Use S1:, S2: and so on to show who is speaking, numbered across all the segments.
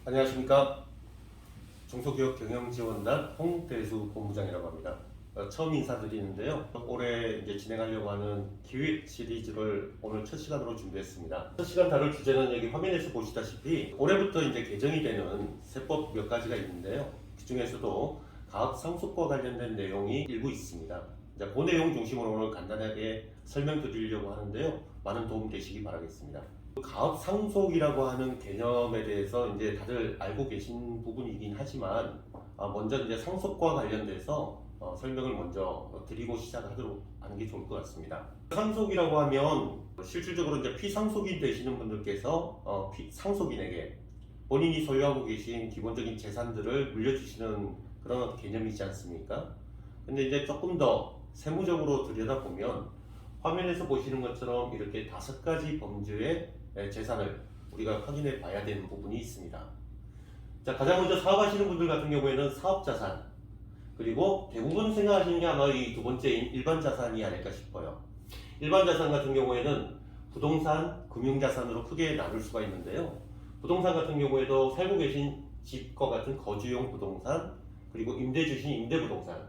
S1: 안녕하십니까. 중소기업경영지원단 홍대수 본부장이라고 합니다. 처음 인사드리는데요. 올해 이제 진행하려고 하는 기획 시리즈를 오늘 첫 시간으로 준비했습니다. 첫 시간 다룰 주제는 여기 화면에서 보시다시피 올해부터 이제 개정이 되는 세법 몇 가지가 있는데요. 그 중에서도 가업 상속과 관련된 내용이 일부 있습니다. 이제 그 내용 중심으로 오늘 간단하게 설명드리려고 하는데요. 많은 도움 되시기 바라겠습니다. 가업 상속이라고 하는 개념에 대해서 이제 다들 알고 계신 부분이긴 하지만 먼저 이제 상속과 관련돼서 설명을 먼저 드리고 시작하도록 하는 게 좋을 것 같습니다. 상속이라고 하면 실질적으로 이제 피상속인 되시는 분들께서 상속인에게 본인이 소유하고 계신 기본적인 재산들을 물려주시는 그런 개념이지 않습니까? 근데 이제 조금 더 세무적으로 들여다보면 화면에서 보시는 것처럼 이렇게 5가지 범주의 재산을 우리가 확인해 봐야 되는 부분이 있습니다. 자, 가장 먼저 사업하시는 분들 같은 경우에는 사업자산, 그리고 대부분 생각하시는 게 아마 이 두 번째인 일반자산이 아닐까 싶어요. 일반자산 같은 경우에는 부동산, 금융자산으로 크게 나눌 수가 있는데요. 부동산 같은 경우에도 살고 계신 집과 같은 거주용 부동산, 그리고 임대 주신 임대부동산,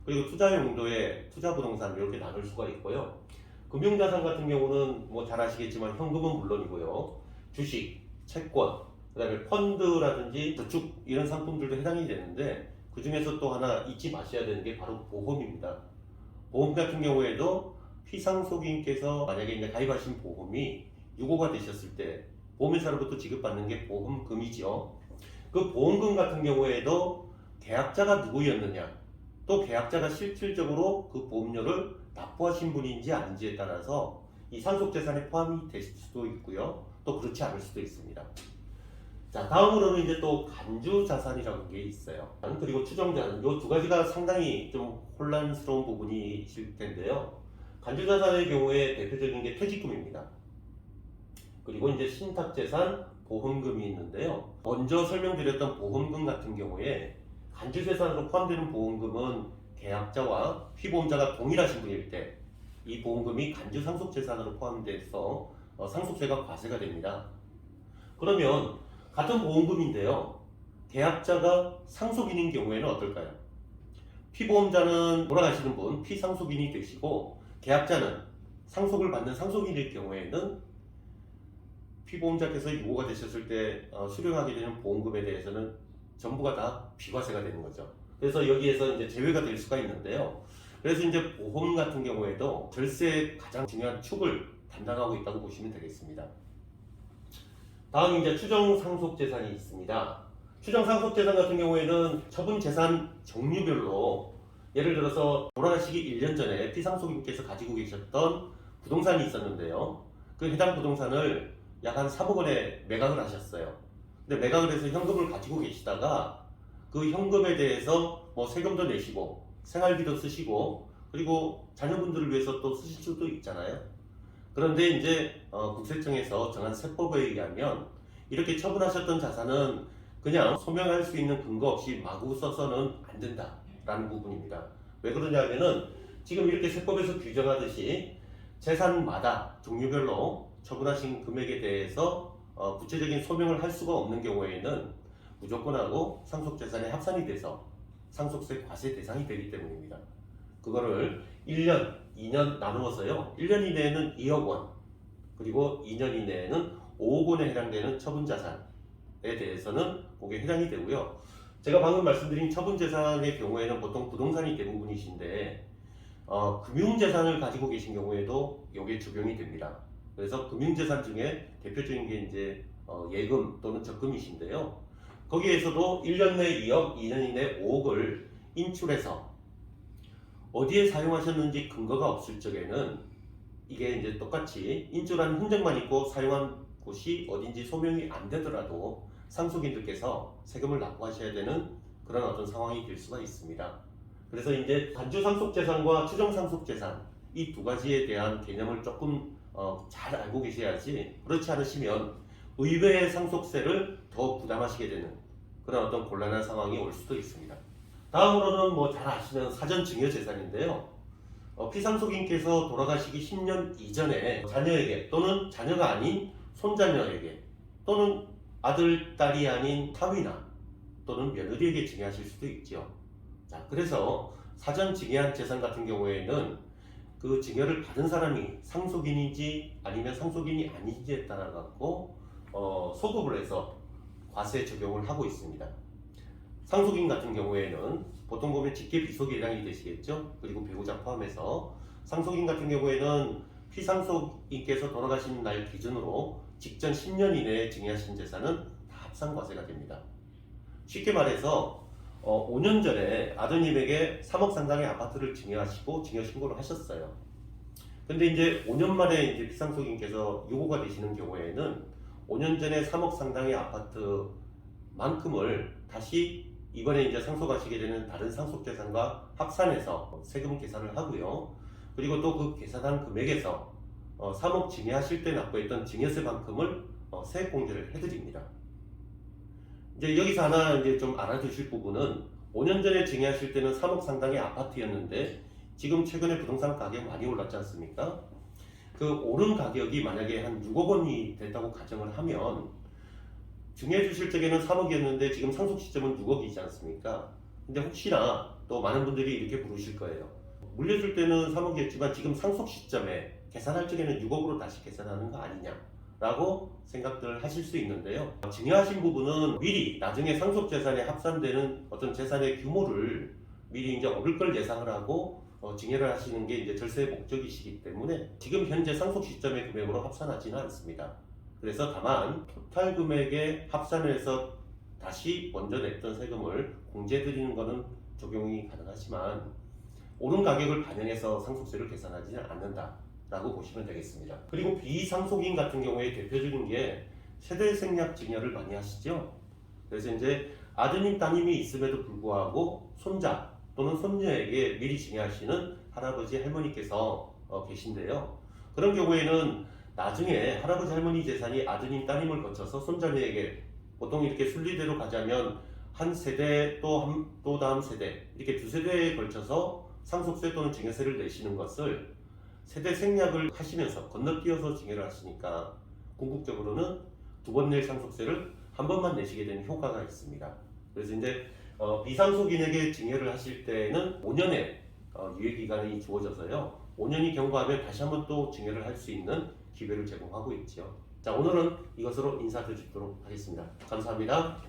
S1: 그리고 투자 용도의 투자부동산 이렇게 나눌 수가 있고요. 금융자산 같은 경우는 뭐 잘 아시겠지만 현금은 물론이고요. 주식, 채권, 그다음에 펀드라든지 저축 이런 상품들도 해당이 되는데 그 중에서 또 하나 잊지 마셔야 되는 게 바로 보험입니다. 보험 같은 경우에도 피상속인께서 만약에 이제 가입하신 보험이 유고가 되셨을 때 보험회사로부터 지급받는 게 보험금이죠. 그 보험금 같은 경우에도 계약자가 누구였느냐, 또 계약자가 실질적으로 그 보험료를 납부하신 분인지 아닌지에 따라서 이 상속재산에 포함이 될 수도 있고요. 또 그렇지 않을 수도 있습니다. 자, 다음으로는 이제 또 간주자산이라는 게 있어요. 그리고 추정자산, 이 두 가지가 상당히 좀 혼란스러운 부분이실 텐데요. 간주자산의 경우에 대표적인 게 퇴직금입니다. 그리고 이제 신탁재산, 보험금이 있는데요. 먼저 설명드렸던 보험금 같은 경우에 간주재산으로 포함되는 보험금은 계약자와 피보험자가 동일하신 분일 때 이 보험금이 간주상속재산으로 포함돼서 상속세가 과세가 됩니다. 그러면 같은 보험금인데요. 계약자가 상속인인 경우에는 어떨까요? 피보험자는 돌아가시는 분, 피상속인이 되시고 계약자는 상속을 받는 상속인일 경우에는 피보험자께서 유고가 되셨을 때 수령하게 되는 보험금에 대해서는 전부가 다 비과세가 되는 거죠. 그래서 여기에서 이제 제외가 될 수가 있는데요. 그래서 이제 보험 같은 경우에도 절세의 가장 중요한 축을 담당하고 있다고 보시면 되겠습니다. 다음 이제 추정 상속 재산이 있습니다. 추정 상속 재산 같은 경우에는 처분 재산 종류별로 예를 들어서 돌아가시기 1년 전에 피상속인께서 가지고 계셨던 부동산이 있었는데요. 그 해당 부동산을 약 한 3억 원에 매각을 하셨어요. 근데 매각을 해서 현금을 가지고 계시다가 그 현금에 대해서 뭐 세금도 내시고 생활비도 쓰시고 그리고 자녀분들을 위해서 또 쓰실 수도 있잖아요. 그런데 이제 국세청에서 정한 세법에 의하면 이렇게 처분하셨던 자산은 그냥 소명할 수 있는 근거 없이 마구 써서는 안 된다라는 부분입니다. 왜 그러냐면은 지금 이렇게 세법에서 규정하듯이 재산마다 종류별로 처분하신 금액에 대해서 구체적인 소명을 할 수가 없는 경우에는 무조건하고 상속재산에 합산이 돼서 상속세 과세 대상이 되기 때문입니다. 그거를 1년, 2년 나누어서요. 1년 이내에는 2억 원, 그리고 2년 이내에는 5억 원에 해당되는 처분자산에 대해서는 그게 해당이 되고요. 제가 방금 말씀드린 처분재산의 경우에는 보통 부동산이 대부분이신데 금융재산을 가지고 계신 경우에도 이게 적용이 됩니다. 그래서 금융재산 중에 대표적인 게 이제 예금 또는 적금이신데요. 거기에서도 1년 내 2억, 2년 이내 5억을 인출해서 어디에 사용하셨는지 근거가 없을 적에는 이게 이제 똑같이 인출한 흔적만 있고 사용한 곳이 어딘지 소명이 안 되더라도 상속인들께서 세금을 납부하셔야 되는 그런 어떤 상황이 될 수가 있습니다. 그래서 이제 간주상속재산과 추정상속재산 이 두 가지에 대한 개념을 조금 잘 알고 계셔야지, 그렇지 않으시면 의외의 상속세를 더 부담하시게 되는 그런 어떤 곤란한 상황이 올 수도 있습니다. 다음으로는 뭐 잘 아시는 사전증여재산인데요. 피상속인께서 돌아가시기 10년 이전에 자녀에게 또는 자녀가 아닌 손자녀에게 또는 아들, 딸이 아닌 사위나 또는 며느리에게 증여하실 수도 있죠. 자, 그래서 사전 증여한 재산 같은 경우에는 그 증여를 받은 사람이 상속인인지 아니면 상속인이 아닌지에 따라 갖고 소급을 해서 과세 적용을 하고 있습니다. 상속인 같은 경우에는 보통 보면 직계 비속에 해당이 되시겠죠. 그리고 배우자 포함해서 상속인 같은 경우에는 피상속인께서 돌아가신 날 기준으로 직전 10년 이내에 증여하신 재산은 다 합산과세가 됩니다. 쉽게 말해서 5년 전에 아드님에게 3억 상당의 아파트를 증여하시고 증여 신고를 하셨어요. 근데 이제 5년 만에 이제 피상속인께서 유고가 되시는 경우에는 5년 전에 3억 상당의 아파트만큼을 다시 이번에 이제 상속하시게 되는 다른 상속재산과 합산해서 세금 계산을 하고요. 그리고 또 그 계산한 금액에서 3억 증여하실 때 납부했던 증여세만큼을 세액공제를 해드립니다. 이제 여기서 하나 이제 좀 알아두실 부분은 5년 전에 증여하실 때는 3억 상당의 아파트였는데 지금 최근에 부동산 가격 많이 올랐지 않습니까? 그 오른 가격이 만약에 한 6억 원이 됐다고 가정을 하면 증여해 주실 적에는 3억이었는데 지금 상속 시점은 6억이지 않습니까? 근데 혹시나 또 많은 분들이 이렇게 부르실 거예요. 물려줄 때는 3억이었지만 지금 상속 시점에 계산할 적에는 6억으로 다시 계산하는 거 아니냐 라고 생각들 하실 수 있는데요. 증여하신 부분은 미리 나중에 상속재산에 합산되는 어떤 재산의 규모를 미리 이제 오를 걸 예상을 하고 증여를 하시는 게 이제 절세의 목적이시기 때문에 지금 현재 상속 시점의 금액으로 합산하지는 않습니다. 그래서 다만 토탈 금액에 합산을 해서 다시 먼저 냈던 세금을 공제 드리는 것은 적용이 가능하지만 오른 가격을 반영해서 상속세를 계산하지는 않는다라고 보시면 되겠습니다. 그리고 비상속인 같은 경우에 대표적인 게 세대 생략 증여를 많이 하시죠. 그래서 이제 아드님 따님이 있음에도 불구하고 손자 또는 손녀에게 미리 증여하시는 할아버지 할머니께서 계신데요. 그런 경우에는 나중에 할아버지 할머니 재산이 아드님 따님을 거쳐서 손자녀에게 보통 이렇게 순리대로 가자면 한 세대 또 다음 세대 이렇게 두 세대에 걸쳐서 상속세 또는 증여세를 내시는 것을 세대 생략을 하시면서 건너뛰어서 증여를 하시니까 궁극적으로는 두 번 낼 상속세를 한 번만 내시게 되는 효과가 있습니다. 그래서 이제 비상속인에게 증여를 하실 때는 5년의 유예기간이 주어져서요. 5년이 경과하면 다시 한번 또 증여를 할 수 있는 기회를 제공하고 있죠. 자, 오늘은 이것으로 인사드리도록 하겠습니다. 감사합니다.